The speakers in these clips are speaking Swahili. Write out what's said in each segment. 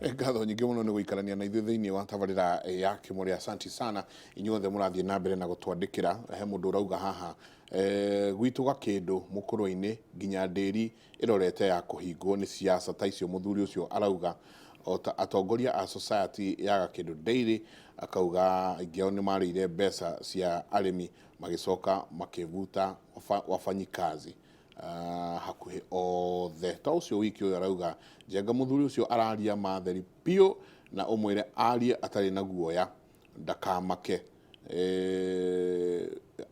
Ngatho nyingĩ mũno nĩ gũikarania na ithuĩ thĩinĩ wa tabarĩra ya Kĩmũrĩ. Asanti sana inyuothe mũrathiĩ na mbere na gũtwandĩkĩra. He mũndũ ũrauga haha gwitũ Gakĩndũ mũkũrũ-inĩ nginya ndĩri ĩrorete ya kũhingwo nĩ siasa ta icio. Mũthuri ũcio arauga atongoria a society ya Gakĩndũ Dairy, akauga aingĩ ao nĩ marĩire mbeca cia arĩmi magĩcoka makĩvuta wafanyikazi hakuhĩ othe. Ta ũcio wiki ũyũ arauga Njenga mũthuri ũcio araria matheri piũ na ũmwĩre arie atarĩ na guoya ndakamake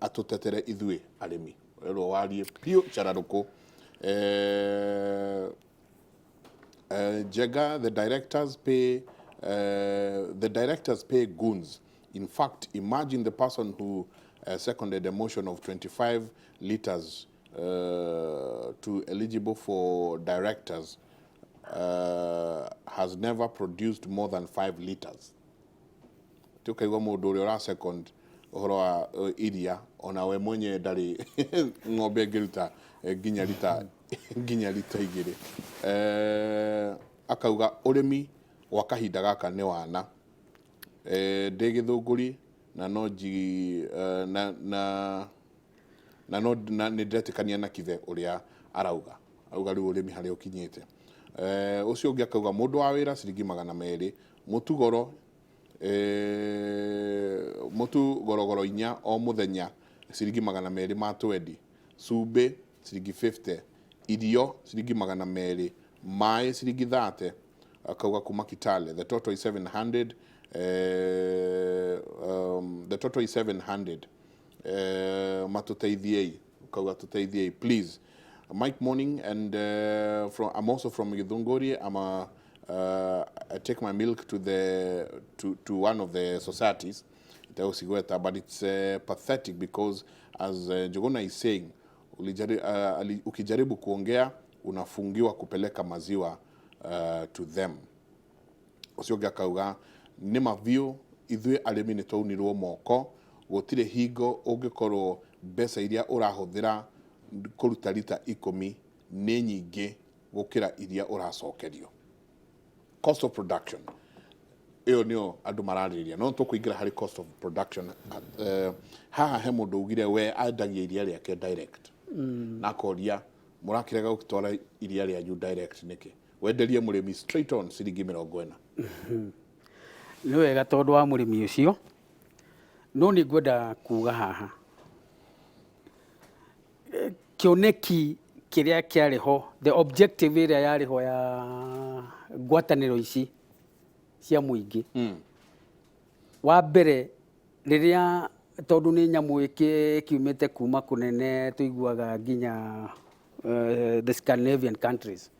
atũtetere ithuĩ arĩmi. Rero warie piũ chararũkũ. Njenga, the directors pay goons. In fact, imagine the person who seconded a motion of 25 liters to eligible for directors has never produced more than 5 liters. Tukaigwa mũndũ ũrĩa ũra second ũhoro wa iria ona we mwenye ndarĩ ng'ombe ngĩruta nginya lita igĩrĩ. Akauga ũrĩmi wa kahinda gaka nĩ wana. Ndĩ Gĩthũngũri na no nji na nĩ ndetĩkania na Kithe ũrĩa arauga rĩu ũrĩmi harĩa ũkinyĩte. Ũcio ũngĩ akauga mũndũ wa wĩra ciringi 200, mũtu gorogoro 4 o mũthenya ciringi 200 ma twendi, cumbĩ ciringi 50, irio ciringi 200, maĩ ciringi 30. Akauga kuma Kitale the total is 700. The total is 700. Matuteithiei, akauga tuteithiei please. Mike Morning, and I'm also from Githunguri. I take my milk to one of the societies, but it's pathetic because as Njuguna is saying, ukijaribu kuongea unafungiwa kupeleka maziwa to them. Ucio gakauga nĩ mavio ithuĩ arĩmi nĩ twaunirwo moko, gũtirĩ hingo ũngĩkorwo mbeca iria ũrahũthĩra kũruta lita 10 nĩ nyingĩ gũkĩra iria ũracokerio. Cost of production ĩyo nĩyo andũ mararĩrĩria, no tũkũingĩra harĩ cost of production. Haha he mũndũ ugire we endagia iria rĩake direct na akoria mũrakĩrega gũtwara iria rĩanyu direct nĩkĩ? Wenderie mũrĩmi straight on ciringi 40. Nĩ wega tondũ wa mũrĩmi ũcio, no nĩ ngwenda kuuga haha kĩoneki kĩrĩa kĩarĩ ho, the objective ĩrĩa yarĩ ho ya ngwatanĩro ici cia mũingĩ. Wa mbere rĩrĩa tondũ nĩ nyamũ ĩkiumĩte kuma kũnene, tũiguaga nginya the Scandinavian countries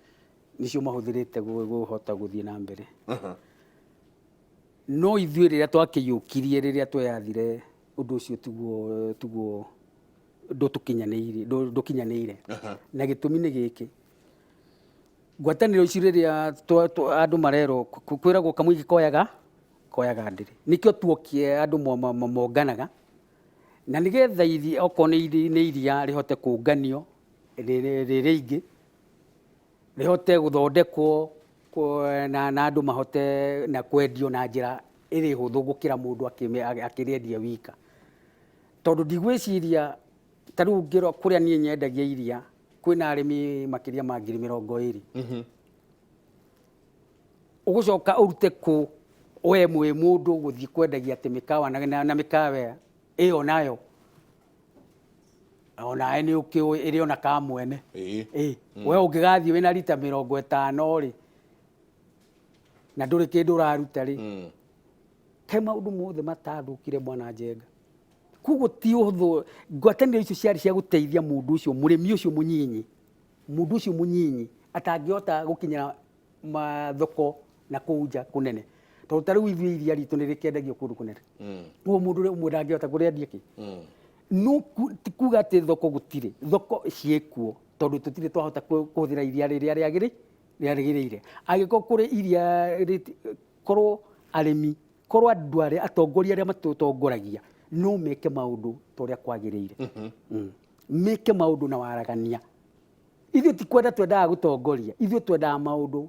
nicio mahũthĩrĩte gũhota gũthiĩ na mbere. No ithuĩ rĩrĩa twakĩyũkirie rĩrĩa tweyathire ũndũ ũcio tiguo ndũkinyanĩire. Na gĩtũmi nĩ gĩkĩ, ngwatanĩro ici rĩrĩa andũ marerwo kwĩragwo kamũingĩ koyaga ndĩrĩ, nĩkĩo tuokie andũ monganaga na nĩgetha okorwo nĩ iria rĩhote kũnganio rĩrĩ ingĩ, rĩhote gũthondekwo na andũ mahote na kwendio na njĩra ĩrĩ hũthũ gũkĩra mũndũ akĩrĩendia wika. Tondũ ndigwĩciria ta rĩu kũrĩa niĩ nyendagia iria kwĩna arĩmi makĩria ma 20,000. Ũgũcoka ũrute kũ we mwĩ mũndũ gũthiĩ kwendagia atĩ mĩkawa na mĩkawa ĩyo nayo ona nĩ ũkĩũĩ ĩrĩ ona ka mwene. We ũngĩgathiĩ wĩna lita 50 rĩ na ndũrĩ kĩndũ ũraruta rĩ, he maũndũ mothe matathũkire mwana Njenga. Koguo ti ũhũthũ, ngwatanĩro icio ciarĩ cia gũteithia mũndũ ũcio, mũrĩmi ũcio mũnyinyi atangĩhota gũkinyĩra mathoko na kũu nja kũnene. Tondũ ta rĩu ithuĩ iria ritũ nĩ rĩkĩendagio kũndũ kũnene. Koguo mũndũ ũrĩa ũmwe ndangĩhota kũrĩendia kĩ? No ti kuga atĩ thoko gũtirĩ, thoko ciĩkuo tondũ tũtirĩ twahota kũhũthĩra iria rĩrĩa rĩagĩrĩire. Angĩkorwo kũrĩ iria korwo arĩmi, korwo andũ arĩa atongoria arĩa matũtongoragia no meke maũndũ torĩa kwagĩrĩire. Meke maũndũ na waragania. Ithuĩ ti kwenda twendaga gũtongoria, ithuĩ twendaga maũndũ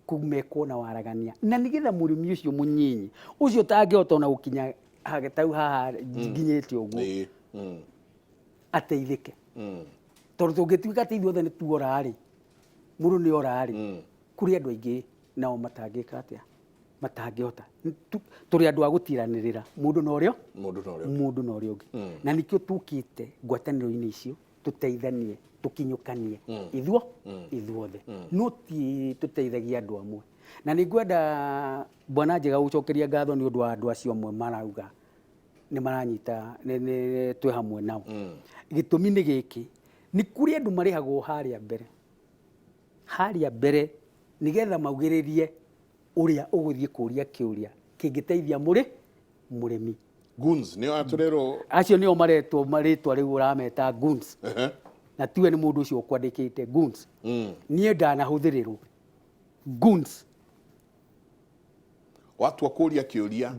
kumekwo na waragania na nigetha mũrĩmi ũcio mũnyinyi ũcio tangĩhota ona gũkinya tau haha nginyĩte ũguo ateithĩke tondũ tũngĩtuĩka atĩ ithuothe nĩ tuora rĩ mũndũ nĩ ora rĩ kũrĩ andũ aingĩ nao matangĩka atĩa matangĩhota tũrĩ andũ a gũtiranĩrĩra mũndũ na ũrĩa ũngĩ na nĩkĩo tũkĩte ngwatanĩro-inĩ icio tũteithanie tũkinyũkanie ithuothe no ti tũteithagia andũ amwe na nĩ ngwenda Bwana Njega gũcokeria ngatho nĩ ũndũ wa andũ acio amwe marauga nĩ maranyita twĩ hamwe nao gĩtũmi nĩ gĩkĩ nĩ kũrĩ andũ marĩhagwo harĩa mbere nigetha maugĩrĩrie ũrĩa ũgũthiĩ kũria kĩũria kĩngĩteithia mũrĩmi goons nĩ atũrero acio nĩo maretwo marĩtwa rĩu ũrameta goons na tiwe nĩ mũndũ ũcio ũkwandĩkĩte goons niĩ ndanahũthĩrĩrwo goons watua kũria kĩũria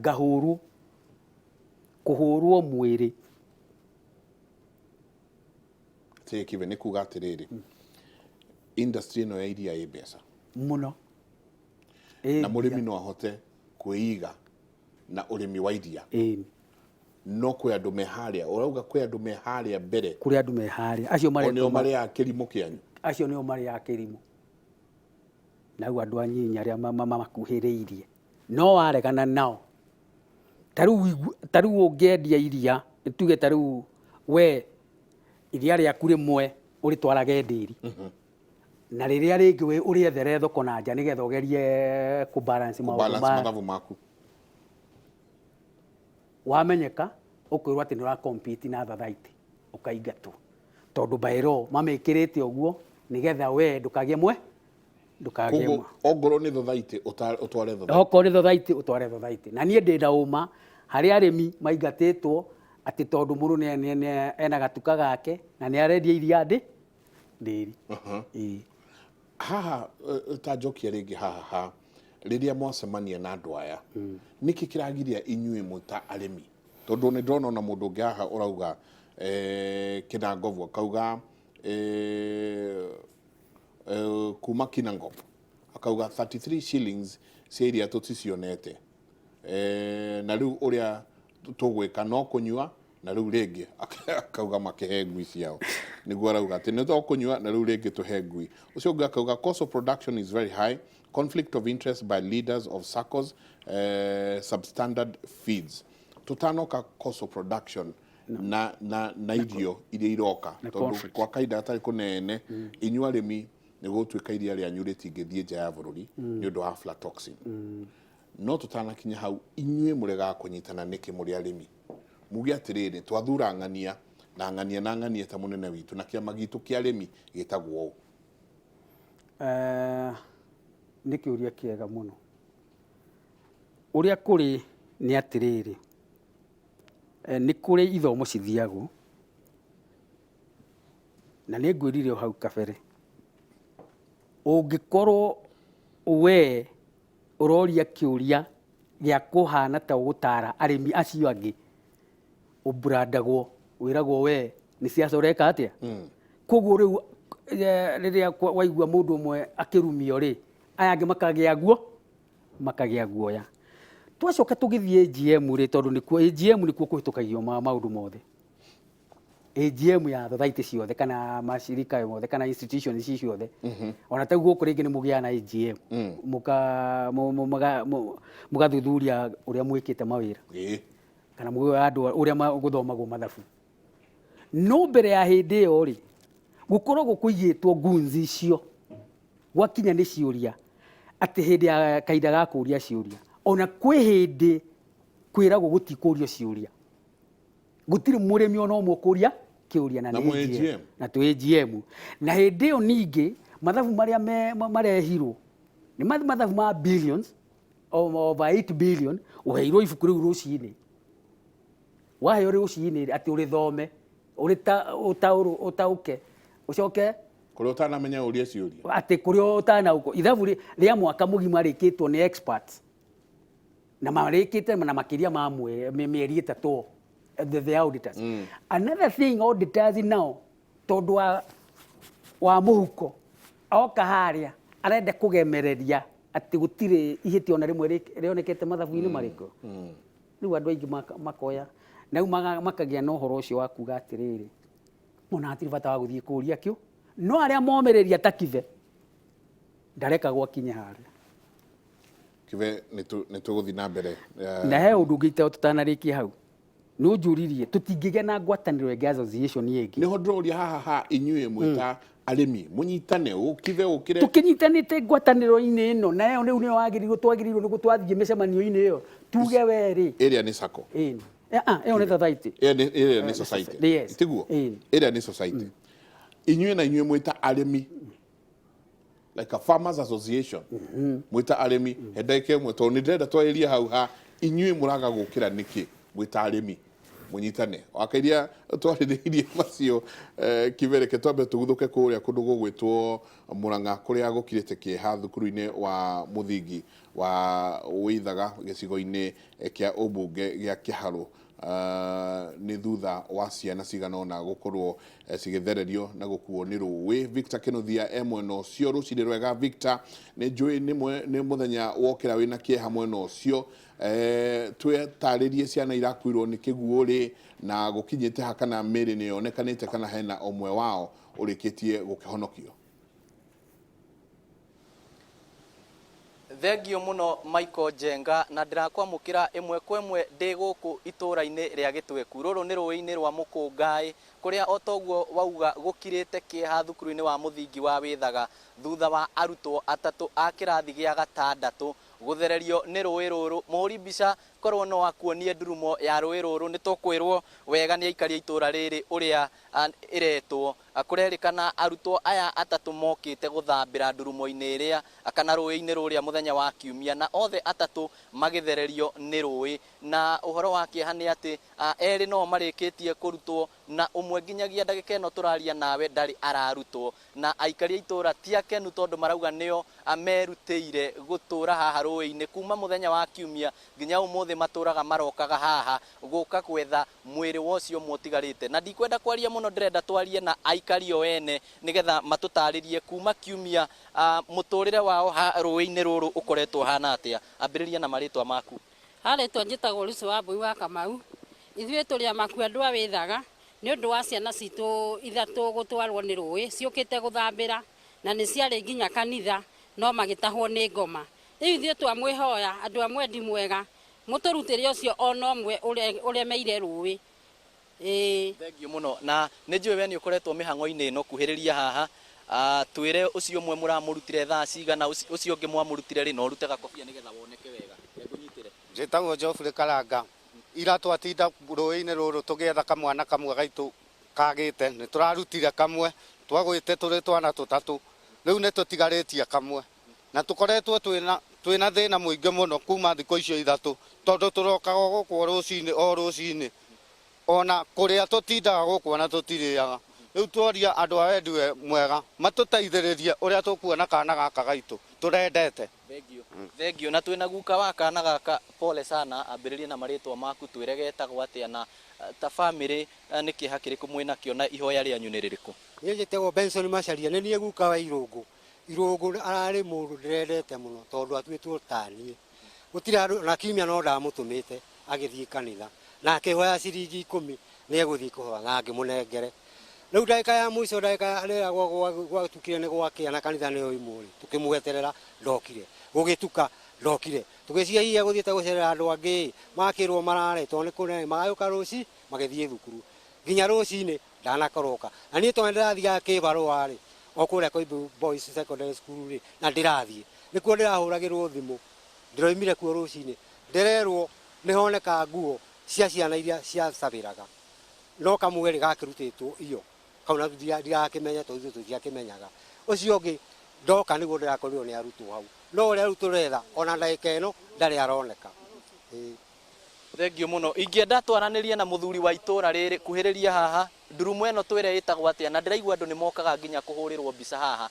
kũhũrwo mwĩrĩ kive nĩ kuga atĩrĩrĩ industry ĩno ya iria ĩ mbeca mũno na mũrĩmi no ahote kwĩiga na ũrĩmi wa iria no kwĩ andũ meharĩa ũrauga kwĩ andũ meharĩa mbere kũrĩ andũ meharĩa acio nĩo marĩaga kĩrimũ kĩanyu acio nĩo marĩaga kĩrimũ nau andũ anyinyi arĩa makuhĩrĩirie no waregana nao tarĩu ũngĩendia iria tuge tarĩu we iria rĩaku rĩmwe ũrĩtwarage ndĩri na rĩrĩa rĩngĩ we ũrĩethere thoko na nja nĩgetha ũgerie kũbalance mathabu maku wamenyeka ũkwĩrwo atĩ nĩ ũrakompiti na thathaitĩ ũkaingatwo tondũ bairo mamĩkĩrĩte ũguo nĩgetha we ndũkagĩe ongorwo nĩ thathaitĩ ũtware thathaitĩ okorwo nĩ thathaitĩ ũtware thathaitĩ na niĩ ndĩ na ũma harĩ arĩmi maingatĩtwo atĩ tondũ mũndũ ena gatuka gake na nĩ arendia iria ndĩri haha ta njokia rĩngĩ haha rĩrĩa mwacemania na andũ aya nĩkĩ kĩragiria inyuĩ mũta arĩmi tondũ nĩ ndona ona mũndũ ũngĩ haha ũrauga Kinangovu akauga kuma Kinangovu akauga 33 shillings cia iria tũticionete na rĩu ũrĩa tũgwĩka no kũnyua na rĩu rĩngĩ akauga makĩhe ngui ciao nĩguo arauga atĩ nĩ tũkũnyua na rĩu rĩngĩ tũhe ngui ũcio ũngĩ akauga cost of production is very high conflict of interest by leaders of SACCOs substandard feeds tutanoka cost of production na irio iria iroka tondũ kwa kaida atarĩ kũnene inyuĩ arĩmi nĩ gũtuĩka iria rĩanyu rĩtingĩthiĩ nja ya bũrũri nĩ ũndũ wa aflatoxin no tutanakinya hau inyuĩ mũrega kũnyitana nĩkĩ mũrĩ arĩmi muge atĩrĩrĩ twathura ng'ania na ng'ania ta mũnene witũ na kĩama gitũ kĩa arĩmi gĩtagwo nĩ kĩũria kĩega mũno ũrĩa kũrĩ nĩ atĩrĩrĩ nĩ kũrĩ ithomo cithiagwo na nĩ ngwĩrire hau kabere ũngĩkorwo we ũroria kĩũria gĩa kũhana ta ũgũtara arĩmi acio angĩ ũbrandagwo wĩragwo we nĩ ciacoreka atĩa koguo rĩu rĩrĩa waigua mũndũ ũmwe akĩrumio rĩ aya angĩ makagĩa guoya twacoka tũgĩthiĩ AGM rĩ tondũ nĩkuo AGM nĩkuo kũhĩtũkagio maũndũ mothe AGM ya thathaitĩ ciothe kana macirika mothe kana institutions ciothe ona ta gũkũ rĩngĩ nĩ mũgĩa na AGM mũgathuthuria ũrĩa mwĩkĩte mawĩra kana andũ ũrĩa gũthomagwo mathabu no mbere ya hĩndĩ ĩyo rĩ gũkoragwo kũigĩtwo gunzi icio gwakinya nĩ ciũria atĩ hĩndĩ ya kahinda ga kũria ciũria ona kwĩ hĩndĩ kwĩragwo gũtikũrio ciũria gũtirĩ mũrĩmi ona ũmwe ũkũria kĩũria na AGM na tũ AGM na hĩndĩ ĩyo ningĩ mathabu marĩa marehirwo nĩ mathabu ma billions over 8 billion ũheirwo ibuku rĩu rũcinĩ waheo rũcinĩ atĩ ũrĩthome ũtaũke ũcoke kũrĩa ũtanamenya ũria ciũria atĩ kũrĩa ũtanauko ithabu rĩa mwaka mũgima rĩkĩtwo nĩ experts na marĩkĩte na makĩria ma mĩeri ĩtatũ the auditors another thing auditors now tondũ wa mũhuko oka harĩa arenda kũgemereria ati gutire ihiti ona rimwe rionekete mathabu-ini mariko riu andu aingi makoya na makagia na uhoro ucio wa kuga atiriri ona atiri bata wa guthie kuria kio no aria momiriria takive ndareka gwakinya haria Kive nä tå gå thiä na mbere na he å ndå å ngä ite tutanarä kie hau nä å njåririe tå tingä gä na ngwatanä ro association ä ngä nä ho ndä roria haha inyuä mwä ta arĩmi mũnyitane ũkive ũkire tũkĩnyitanĩte ngwatanĩro-inĩ ĩno nayo rĩu nĩyo wagĩrĩirwo twagĩrĩirwo nĩguo twathiĩ mĩcemanio-inĩ ĩyo tuge werĩ ĩrĩa nĩ sacco ĩno ĩyo nĩ society ĩrĩa nĩ society tiguo ĩrĩa nĩ society inyuĩ na inyuĩ mwĩ ta arĩmi like a farmers association mwĩ ta arĩmi hendeke mwe tondũ nĩ ndĩrenda twarĩrie hau ha inyuĩ mũraga gũkĩra nĩkĩ mwĩ ta arĩmi munyitane wakairia twarĩrĩirie macio kivereke twambe tũguthũke kũrĩa kũndũ gũgwĩtwo Mũrang'a kũrĩa gũkirĩte kĩeha thukuru-inĩ wa mũthingi wa Wĩithaga gĩcigo-inĩ kĩa ũmbunge gĩa Kĩharũ nĩ thutha wa ciana cigana ũna gũkorwo cigĩthererio na gũkuo nĩ rũĩ. Victor Kĩnuthia mwena ũcio rũcinĩ rwega Victor nĩ njũĩ nĩ mũthenya wokĩra wĩna kĩeha mwena ũcio twetarĩrie ciana irakuirwo nĩ kĩguũ rĩ na gũkinyĩte ha kana mĩrĩ nĩ yonekanĩte kana hena ũmwe wao ũrĩkĩtie gũkĩhonokio. Thengio muno Michael Njenga na ndirakwamukira imwe kwa imwe ndi guku itura-ini ria Gitweku ruru ni rũĩ-inĩ rwa Mũkũngaĩ kuria otoguo wauga gukirite kieha thukuru-ini wa muthingi wa Wĩthaga thutha wa arutwo atatu a kirathi gĩa gatandatũ guthererio ni rũĩ rũrũ. Mũhũri mbica korwo no akuonie ndurumo ya rũĩ rũrũ nĩ tũkwĩrwo wega nĩ aikari a itũra rĩrĩ ũrĩa iretwo kũrerĩkana arutwo aya atatu mokĩte gũthambĩra ndurumo-inĩ ĩrĩa kana rũĩ-inĩ rũrĩa mũthenya wa Kiumia na othe atatu magĩthererio nĩ rũĩ na ũhoro wa kĩeha nĩ atĩ erĩ no marĩkĩtie kũrutwo na ũmwe nginyagia ndagĩka ĩno tũraria nawe ndarĩ ararutwo na aikari a itũra ti akenu tondũ marauga nĩo merutĩire gũtũra haha rũĩ-inĩ kuma mũthenya wa Kiumia nginya ũmũthĩ matũraga marokaga haha gũka gwetha mwĩrĩ wa ũcio mũtigarĩte na ndikwenda kwaria mũno ndĩrenda twarie na aikari o ene nĩgetha matũtarĩrie kuma Kiumia mũtũrĩre wao rũĩ-inĩ rũrũ ũkoretwo hana atĩa. Ambĩrĩria na marĩtwa maku. Harĩtwa njĩtagwo Lucy Wambui wa Kamau. Ithuĩ tũrĩ amaku andũ a Wĩthaga nĩ ũndũ wa ciana citũ ithatũ gũtwarwo nĩ rũĩ ciũkĩte gũthambĩra na nĩ ciarĩ nginya kanitha no magĩtahwo nĩ ngoma. Rĩu ithuĩ twamwĩhoya andũ a Mwendi Mwega mũtũrutĩre ũcio ona ũmwe ũrĩa meire rũĩ. Thengio mũno na nĩ njũĩ we nĩ ũkoretwo mĩhang'o-inĩ ĩno kuhĩrĩria haha twĩre ũcio ũmwe mũramũrutire thaa cigana ũcio ũngĩ mwamũrutire rĩ na ũrute gakobia nĩgetha woneke wega. Ngũnyitĩre. Njĩtagwo Geoffrey Karanga. Ira twatinda rũĩ-inĩ rũrũ tũgĩetha kamwana kamwe gaitũ kagĩte nĩ tũrarutire kamwe twagwĩte tũrĩ twana tũtatũ rĩu nĩ tũtigarĩtie kamwe na tũkoretwo twĩna thĩna mũingĩ mũno kuma thikũ icio ithatũ tondũ tũrokaga gũkũ rũcinĩ ona kũrĩa tũtindaga gũkũ ona tũtirĩaga. Rĩu tworia andũ a Wendi Mwega matũteithĩrĩrie ũrĩa tũkuona kana gaka gaitũ tũrendete. Thengio na twĩna guka wa kana gaka pole sana. Ambĩrĩria na marĩtwa maku twĩre getagwo atĩa na ta bamĩrĩ nĩ kĩeha kĩrĩkũ mwĩnakĩo na ihoya rĩanyu nĩ rĩrĩkũ? Niĩ njĩtagwo Benson Macharia nĩ niĩ guka wa Irũngũ ararĩ mũndũ ndĩrendete mũno tondũ atuĩtwo ta niĩ gũtirĩ andũ na Kiumia no ndamũtũmĩte agĩthiĩ kanitha na akĩhoya ciringi 10 nĩ egũthiĩ kũhoya na ngĩmũnengere. Rĩu ndagĩka ya mũico ndagĩka rĩrĩa gwatukire nĩ gwakĩa na kanitha nĩ oimwo tũkĩmũgeterera ndokire gũgĩtuka ndokire tũgĩciria hihi egũthiĩte gũcerera andũ angĩ makĩrwo mararetwo nĩ kũnene magagĩũka rũci magĩthiĩ thukuru nginya rũcinĩ ndanakoroka na niĩ tondũ ndĩrathiaga Kĩbarũa-rĩ o kũrĩa Koimbu Boys Secondary School rĩ na ndĩrathiĩ nĩkuo ndĩrahũragĩrwo thimũ ndĩroimire kuo rũcinĩ ndĩrerwo nĩhoneka nguo cia ciana iria ciacabĩraga no kamwe gakĩrutĩtwo iyo kau na ndirakĩmenya tondũ tũtiakĩmenyaga. Ũcio ũngĩ ndoka nĩguo ndĩrakorirwo nĩ arutwo hau no ũrĩa rĩu tũretha ona ndagĩka ĩno ndarĩ aroneka. Thengio mũno. Ingĩenda twaranĩrie na mũthuri wa itũra rĩrĩ kuhĩrĩria haha ndurumo ĩno twĩre ĩtagwo atĩa na ndĩraigua andũ nĩ mokaga nginya kũhũrĩrwo mbica haha.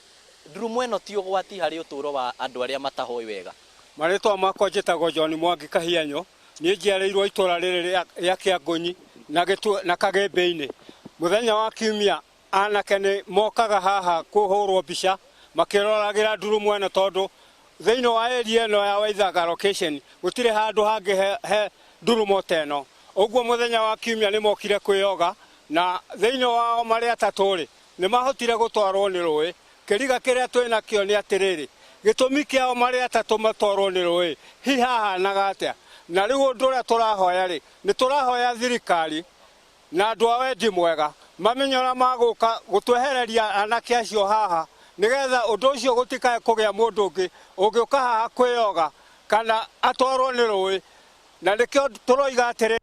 Ndurumo ĩno ti ũgwati harĩ ũtũũro wa andũ arĩa matahoĩ wega? Marĩtwa makwa njĩtagwo John Mwangi Kahianyo niĩ njiarĩirwo itũra rĩrĩ rĩa Kĩangũnyi na Kagĩmbĩ-inĩ. Mũthenya wa Kiumia anake nĩ mokaga haha kũhũrwo mbica makĩroragĩra ndurumo ĩno tondũ thĩinĩ wa area ĩno ya Waithaga location gũtirĩ handũ hangĩ he ndurumo teno. Ũguo mũthenya wa kiumia nĩ mokire kwĩyoga na thĩinĩ wao marĩ atatũ rĩ nĩ mahotire gũtwarwo nĩ rũĩ. Kĩriga kĩrĩa twĩna kĩo nĩ atĩrĩrĩ, gĩtũmi kĩao marĩ atatũ matwarwo nĩ rũĩ hihi hahanaga atĩa? Na rĩu ũndũ ũrĩa tũrahoya rĩ, nĩ tũrahoya thirikari na andũ a wendi mwega mamenye ũrĩa magũka gũtwehereria anake acio haha, nĩgetha ũndũ ũcio gũtikae kũgĩa mũndũ ũngĩ ũngĩũka haha kwĩyoga kana atwarwo nĩ rũĩ. Na nĩkĩo tũroiga atĩrĩrĩ,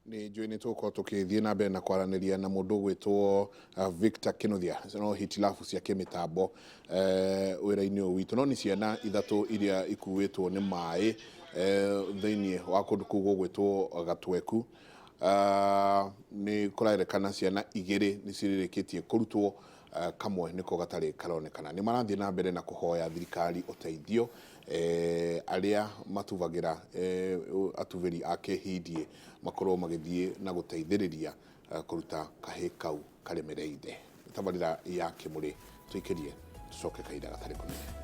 nĩ njũĩ nĩ tũgũkorwo tũkĩthiĩ na mbere na kwaranĩria na mũndũ ũgwĩtwo Victor Kĩnuthia, no hitilafu cia kĩmĩtambo wĩra-inĩ ũyũ witũ, no nĩ ciana ithatũ iria ikuĩtwo nĩ maĩ thĩinĩ wa kũndũ kũu gũgwĩtwo Gatweku. Nĩ kũrerĩkana ciana igĩrĩ nĩ cirĩrĩkĩtie kũrutwo, kamwe nĩko gatarĩ karonekana. Nĩ marathiĩ na mbere na kũhoya thirikari ũteithio arĩa matuvagĩra atuvĩri a kĩhindie makorwo magĩthiĩ na gũteithĩrĩria kũruta kahĩ kau karemereire. Tabarĩra ya Kĩmũrĩ tũikĩrie tũcoke kahinda gatarĩ kũnene.